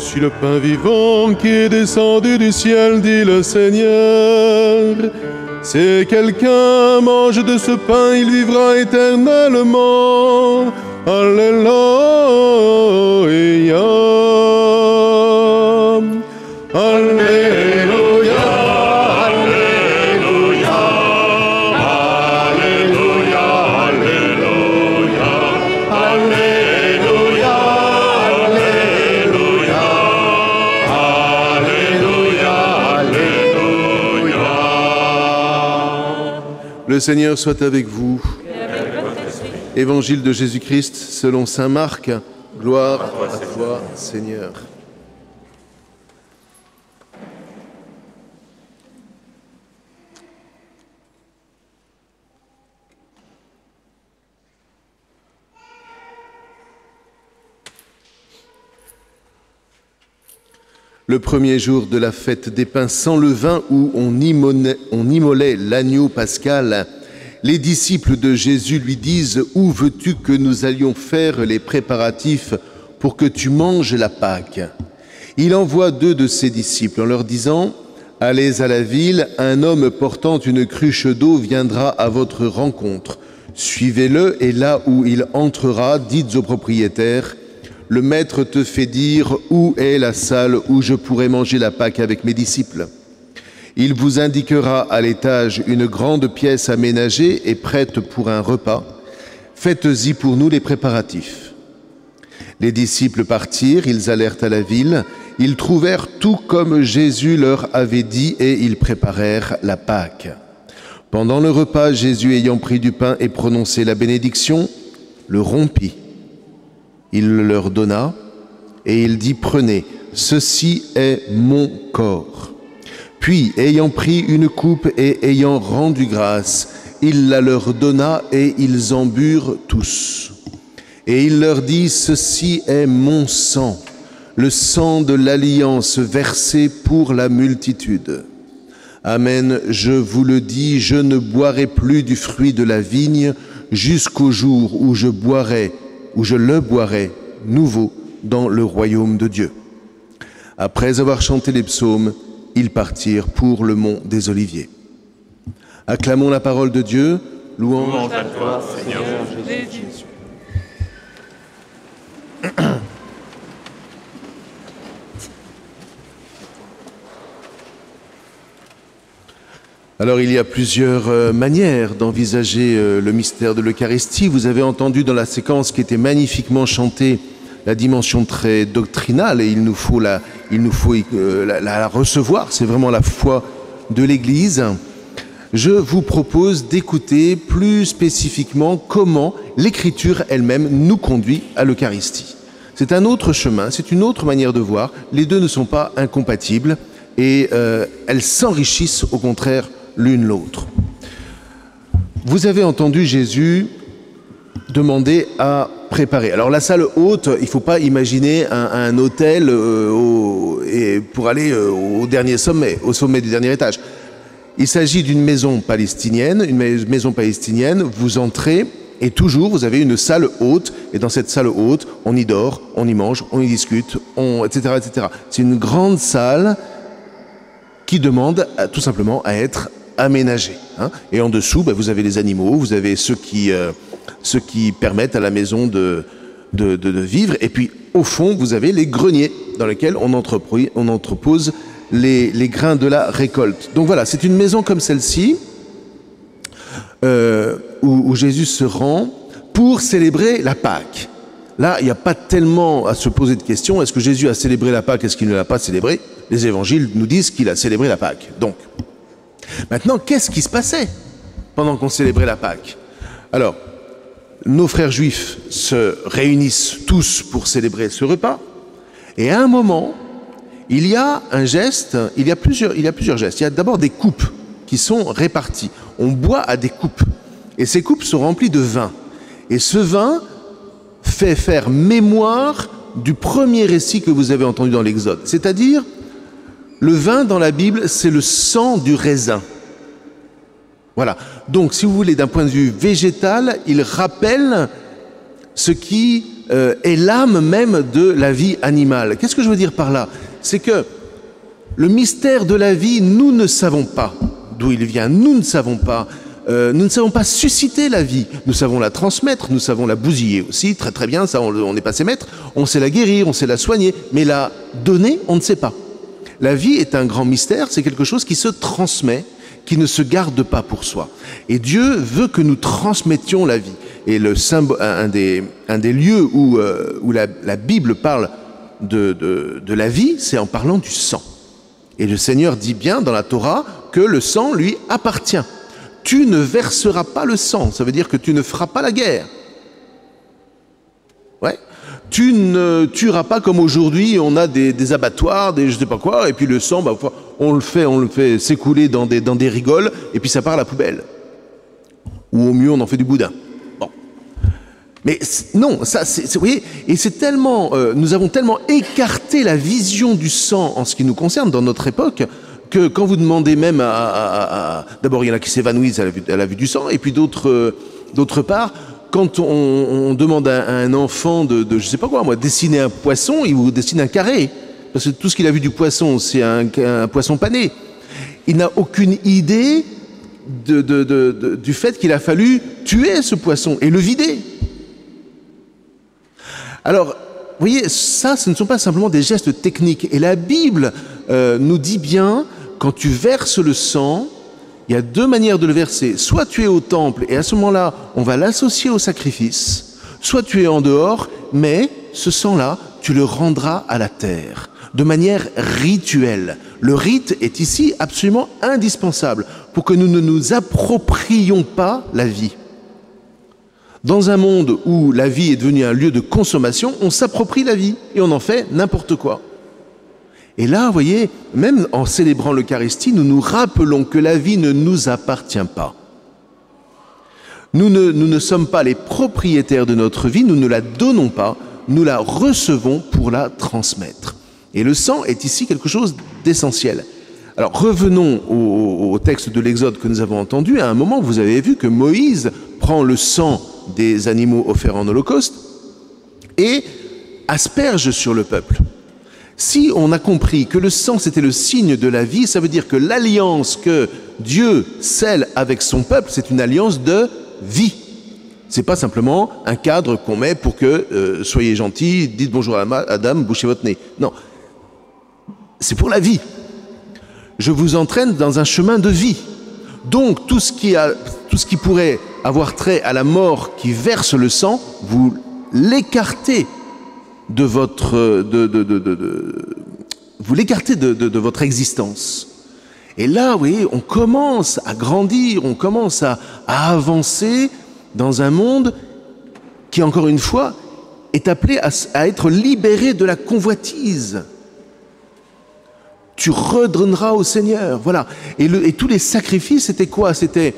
suis le pain vivant qui est descendu du ciel, dit le Seigneur. Si quelqu'un mange de ce pain, il vivra éternellement. Alléluia. Alléluia. Alléluia. Alléluia. Alléluia. Alléluia. Alléluia. Alléluia. Le Seigneur soit avec vous. Évangile de Jésus-Christ selon saint Marc. Gloire à toi, Seigneur. Le premier jour de la fête des pains sans levain où on immolait l'agneau pascal, les disciples de Jésus lui disent « Où veux-tu que nous allions faire les préparatifs pour que tu manges la Pâque ?» Il envoie 2 de ses disciples en leur disant « Allez à la ville, un homme portant une cruche d'eau viendra à votre rencontre. Suivez-le et là où il entrera, dites au propriétaire « Le maître te fait dire où est la salle où je pourrai manger la Pâque avec mes disciples. » Il vous indiquera à l'étage une grande pièce aménagée et prête pour un repas. Faites-y pour nous les préparatifs. Les disciples partirent, ils allèrent à la ville. Ils trouvèrent tout comme Jésus leur avait dit et ils préparèrent la Pâque. Pendant le repas, Jésus ayant pris du pain et prononcé la bénédiction, le rompit. Il le leur donna et il dit « Prenez, ceci est mon corps ». Puis, ayant pris une coupe et ayant rendu grâce, il la leur donna et ils en burent tous. Et il leur dit, ceci est mon sang, le sang de l'alliance versé pour la multitude. Amen, je vous le dis, je ne boirai plus du fruit de la vigne jusqu'au jour où je le boirai nouveau dans le royaume de Dieu. Après avoir chanté les psaumes, ils partirent pour le mont des Oliviers. Acclamons la parole de Dieu. Louange à toi, Seigneur Jésus. Alors, il y a plusieurs manières d'envisager le mystère de l'Eucharistie. Vous avez entendu dans la séquence qui était magnifiquement chantée la dimension très doctrinale, et il nous faut la recevoir. C'est vraiment la foi de l'Église. Je vous propose d'écouter plus spécifiquement comment l'Écriture elle-même nous conduit à l'Eucharistie. C'est un autre chemin, c'est une autre manière de voir. Les deux ne sont pas incompatibles et elles s'enrichissent au contraire l'une l'autre. Vous avez entendu Jésus demander à préparer. Alors la salle haute, il ne faut pas imaginer un hôtel pour aller au sommet du dernier étage. Il s'agit d'une maison palestinienne, vous entrez et toujours vous avez une salle haute, et dans cette salle haute, on y dort, on y mange, on y discute, etc., etc. C'est une grande salle qui demande tout simplement à être aménagée. Et en dessous, vous avez les animaux, vous avez ceux qui permettent à la maison de vivre, et puis au fond, vous avez les greniers dans lesquels on entrepose les grains de la récolte. Donc voilà, c'est une maison comme celle-ci où Jésus se rend pour célébrer la Pâque. Là, il n'y a pas tellement à se poser de questions. Est-ce que Jésus a célébré la Pâque? Est-ce qu'il ne l'a pas célébrée? Les évangiles nous disent qu'il a célébré la Pâque. Donc, maintenant, qu'est-ce qui se passait pendant qu'on célébrait la Pâque? Alors, nos frères juifs se réunissent tous pour célébrer ce repas, et à un moment, il y a un geste, il y a plusieurs gestes. Il y a d'abord des coupes qui sont réparties. On boit à des coupes, et ces coupes sont remplies de vin. Et ce vin fait faire mémoire du premier récit que vous avez entendu dans l'Exode. C'est-à-dire, le vin dans la Bible, c'est le sang du raisin. Voilà. Donc, si vous voulez, d'un point de vue végétal, il rappelle ce qui est l'âme même de la vie animale. Qu'est-ce que je veux dire par là? C'est que le mystère de la vie, nous ne savons pas d'où il vient, nous ne savons pas susciter la vie. Nous savons la transmettre, nous savons la bousiller aussi, très très bien, ça on n'est pas ses maîtres, on sait la guérir, on sait la soigner, mais la donner, on ne sait pas. La vie est un grand mystère, c'est quelque chose qui se transmet, qui ne se garde pas pour soi. Et Dieu veut que nous transmettions la vie. Et un des lieux où la Bible parle de la vie, c'est en parlant du sang. Et le Seigneur dit bien dans la Torah que le sang lui appartient. Tu ne verseras pas le sang, ça veut dire que tu ne feras pas la guerre. Ouais. Tu ne tueras pas comme aujourd'hui, on a des abattoirs, je sais pas quoi, et puis le sang, on le fait s'écouler dans des rigoles, et puis ça part à la poubelle. Ou au mieux, on en fait du boudin. Bon. Mais non, ça, vous voyez, et c'est tellement, nous avons tellement écarté la vision du sang en ce qui nous concerne dans notre époque, que quand vous demandez même d'abord il y en a qui s'évanouissent à la vue du sang, et puis d'autre part, quand on demande à un enfant de je sais pas quoi, moi, dessiner un poisson, il vous dessine un carré. Parce que tout ce qu'il a vu du poisson, c'est un poisson pané. Il n'a aucune idée du fait qu'il a fallu tuer ce poisson et le vider. Alors, vous voyez, ça, ce ne sont pas simplement des gestes techniques. Et la Bible nous dit bien, quand tu verses le sang, il y a deux manières de le verser. Soit tu es au temple, et à ce moment-là, on va l'associer au sacrifice. Soit tu es en dehors, mais ce sang-là, tu le rendras à la terre, de manière rituelle. Le rite est ici absolument indispensable pour que nous ne nous approprions pas la vie. Dans un monde où la vie est devenue un lieu de consommation, on s'approprie la vie et on en fait n'importe quoi. Et là, vous voyez, même en célébrant l'Eucharistie, nous nous rappelons que la vie ne nous appartient pas. Nous ne sommes pas les propriétaires de notre vie, nous ne la donnons pas, nous la recevons pour la transmettre. Et le sang est ici quelque chose d'essentiel. Alors revenons au texte de l'Exode que nous avons entendu. À un moment, vous avez vu que Moïse prend le sang des animaux offerts en holocauste et asperge sur le peuple. Si on a compris que le sang c'était le signe de la vie, ça veut dire que l'alliance que Dieu scelle avec son peuple, c'est une alliance de vie. C'est pas simplement un cadre qu'on met pour que soyez gentils, dites bonjour à Adam, bouchez votre nez. Non, c'est pour la vie. Je vous entraîne dans un chemin de vie. Donc tout ce qui pourrait avoir trait à la mort qui verse le sang, vous l'écartez de votre votre existence. Et là, vous voyez, on commence à grandir, on commence à avancer dans un monde qui, encore une fois, est appelé à être libéré de la convoitise. Tu redonneras au Seigneur, voilà. Et tous les sacrifices, c'était quoi? C'était,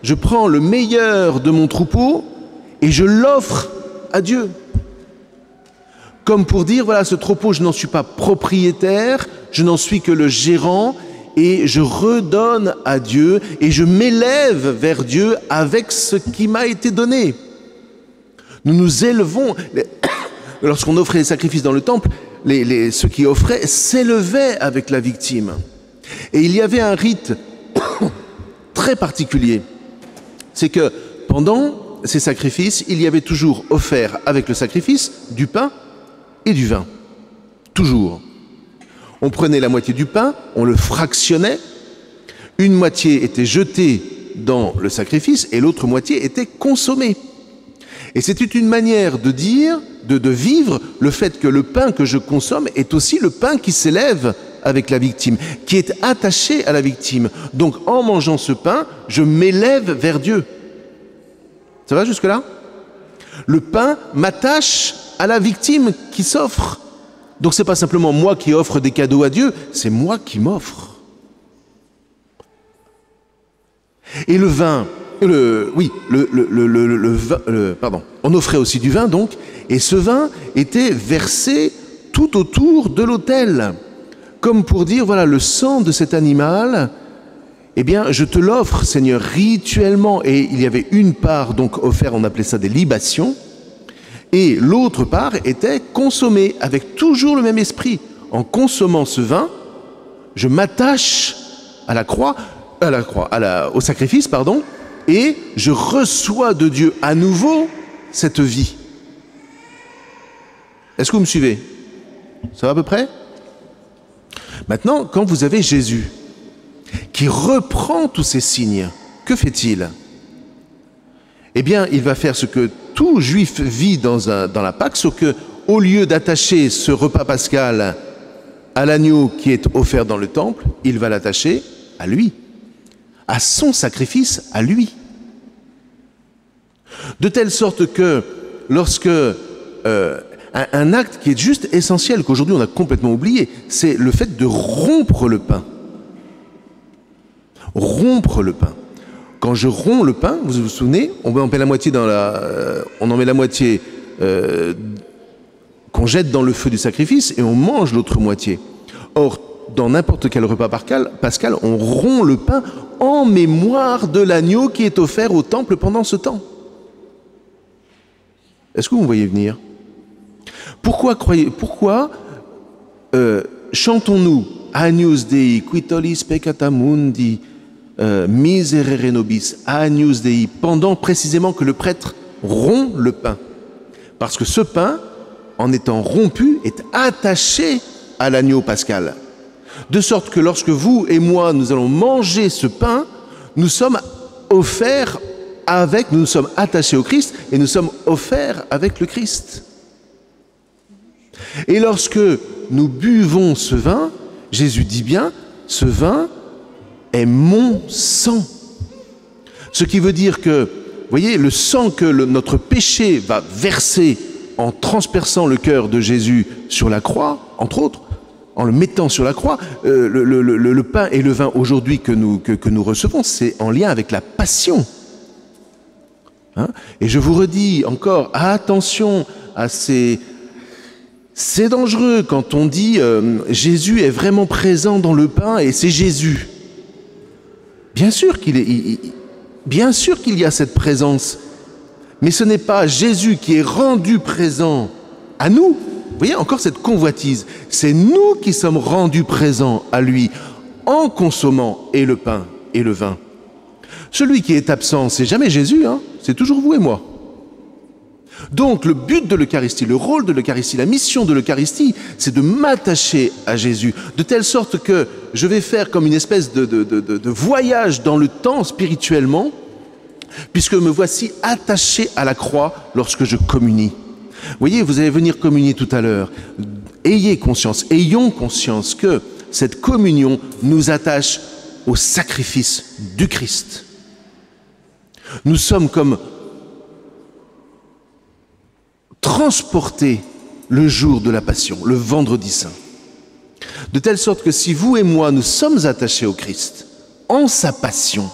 je prends le meilleur de mon troupeau et je l'offre à Dieu. Comme pour dire, voilà, ce troupeau, je n'en suis pas propriétaire, je n'en suis que le gérant, et je redonne à Dieu, et je m'élève vers Dieu avec ce qui m'a été donné. Nous nous élevons. Lorsqu'on offrait les sacrifices dans le temple, ceux qui offraient s'élevaient avec la victime. Et il y avait un rite très particulier. C'est que pendant ces sacrifices, il y avait toujours offert avec le sacrifice du pain et du vin. Toujours. On prenait la moitié du pain, on le fractionnait, une moitié était jetée dans le sacrifice et l'autre moitié était consommée. Et c'était une manière de dire, de vivre le fait que le pain que je consomme est aussi le pain qui s'élève avec la victime, qui est attaché à la victime. Donc en mangeant ce pain, je m'élève vers Dieu. Ça va jusque-là? Le pain m'attache à la victime qui s'offre. Donc c'est pas simplement moi qui offre des cadeaux à Dieu, c'est moi qui m'offre. Et le vin, on offrait aussi du vin donc, et ce vin était versé tout autour de l'autel, comme pour dire, voilà, le sang de cet animal, eh bien, je te l'offre, Seigneur, rituellement. Et il y avait une part donc offerte, on appelait ça des libations, Et l'autre part était consommée avec toujours le même esprit. En consommant ce vin, je m'attache à la croix, au sacrifice, pardon, et je reçois de Dieu à nouveau cette vie. Est-ce que vous me suivez? Ça va à peu près? Maintenant, quand vous avez Jésus qui reprend tous ces signes, que fait-il? Eh bien, il va faire ce que tout juif vit dans la Pâque, sauf que, au lieu d'attacher ce repas pascal à l'agneau qui est offert dans le temple, il va l'attacher à lui, à son sacrifice, à lui. De telle sorte que, lorsque un acte qui est juste essentiel, qu'aujourd'hui on a complètement oublié, c'est le fait de rompre le pain. Rompre le pain. Quand je romps le pain, vous vous souvenez, on met la moitié on en met la moitié qu'on jette dans le feu du sacrifice et on mange l'autre moitié. Or, dans n'importe quel repas pascal, on rompt le pain en mémoire de l'agneau qui est offert au temple pendant ce temps. Est-ce que vous me voyez venir? Pourquoi chantons-nous Agnus Dei, qui tollis peccata mundi, miserere nobis, Agnus Dei, pendant précisément que le prêtre rompt le pain? Parce que ce pain, en étant rompu, est attaché à l'agneau pascal. De sorte que lorsque vous et moi, nous allons manger ce pain, nous sommes offerts nous nous sommes attachés au Christ et nous sommes offerts avec le Christ. Et lorsque nous buvons ce vin, Jésus dit bien, ce vin est mon sang. Ce qui veut dire que, vous voyez, le sang que notre péché va verser en transperçant le cœur de Jésus sur la croix, entre autres, en le mettant sur la croix, le pain et le vin aujourd'hui que nous recevons, c'est en lien avec la passion. Hein? Et je vous redis encore, attention à ces... C'est dangereux quand on dit Jésus est vraiment présent dans le pain et c'est Jésus. Bien sûr qu'il y a cette présence, mais ce n'est pas Jésus qui est rendu présent à nous. Vous voyez encore cette convoitise. C'est nous qui sommes rendus présents à lui en consommant et le pain et le vin. Celui qui est absent, c'est jamais Jésus, hein, c'est toujours vous et moi. Donc le but de l'Eucharistie, le rôle de l'Eucharistie, la mission de l'Eucharistie, c'est de m'attacher à Jésus, de telle sorte que je vais faire comme une espèce de voyage dans le temps spirituellement, puisque me voici attaché à la croix lorsque je communie. Vous voyez, vous allez venir communier tout à l'heure. Ayons conscience que cette communion nous attache au sacrifice du Christ. Nous sommes comme transportés le jour de la Passion, le vendredi saint. De telle sorte que si vous et moi, nous sommes attachés au Christ, en sa passion,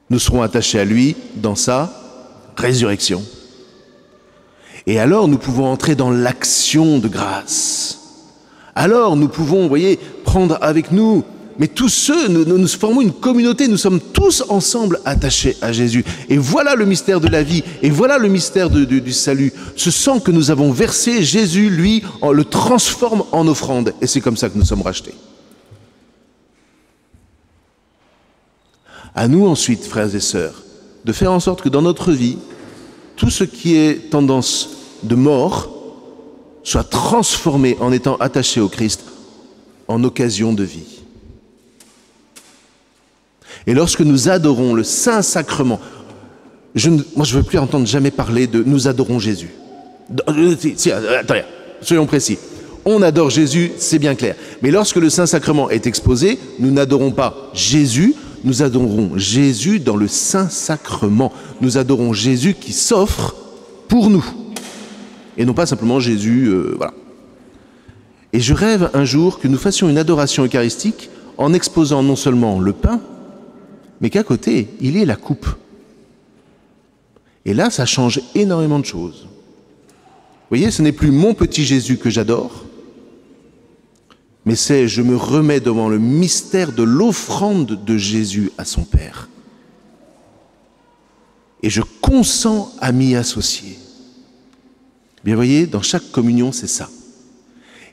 nous serons attachés à lui dans sa résurrection. Et alors nous pouvons entrer dans l'action de grâce. Alors nous pouvons, vous voyez, prendre avec nous, mais tous ceux, nous formons une communauté, nous sommes tous ensemble attachés à Jésus. Et voilà le mystère de la vie, et voilà le mystère du salut. Ce sang que nous avons versé, Jésus, lui, le transforme en offrande. Et c'est comme ça que nous sommes rachetés. À nous ensuite, frères et sœurs, de faire en sorte que dans notre vie, tout ce qui est tendance de mort soit transformé en étant attaché au Christ en occasion de vie. Et lorsque nous adorons le Saint-Sacrement, moi je ne veux plus entendre jamais parler de « nous adorons Jésus ». Attendez, soyons précis. On adore Jésus, c'est bien clair. Mais lorsque le Saint-Sacrement est exposé, nous n'adorons pas Jésus, nous adorons Jésus dans le Saint-Sacrement. Nous adorons Jésus qui s'offre pour nous. Et non pas simplement Jésus, voilà. Et je rêve un jour que nous fassions une adoration eucharistique en exposant non seulement le pain, mais qu'à côté, il y ait la coupe. Et là, ça change énormément de choses. Vous voyez, ce n'est plus mon petit Jésus que j'adore, mais c'est je me remets devant le mystère de l'offrande de Jésus à son Père. Et je consens à m'y associer. Bien, voyez, dans chaque communion, c'est ça.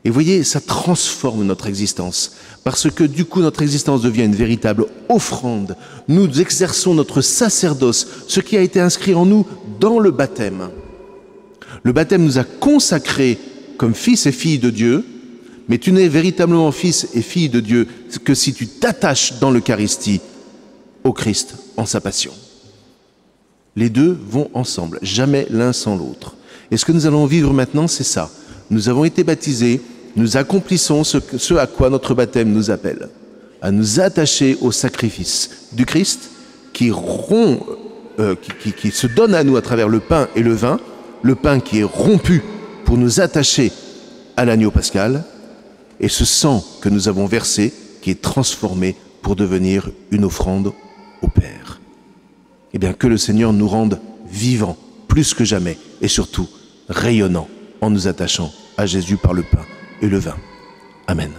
Et voyez, ça transforme notre existence, parce que du coup, notre existence devient une véritable offrande. Nous exerçons notre sacerdoce, ce qui a été inscrit en nous dans le baptême. Le baptême nous a consacrés comme fils et filles de Dieu, mais tu n'es véritablement fils et fille de Dieu que si tu t'attaches dans l'Eucharistie au Christ en sa passion. Les deux vont ensemble, jamais l'un sans l'autre. Et ce que nous allons vivre maintenant, c'est ça. Nous avons été baptisés, nous accomplissons ce à quoi notre baptême nous appelle, à nous attacher au sacrifice du Christ qui se donne à nous à travers le pain et le vin, le pain qui est rompu pour nous attacher à l'agneau pascal, et ce sang que nous avons versé qui est transformé pour devenir une offrande au Père. Eh bien, que le Seigneur nous rende vivants plus que jamais et surtout rayonnants en nous attachant à Jésus par le pain et le vin. Amen.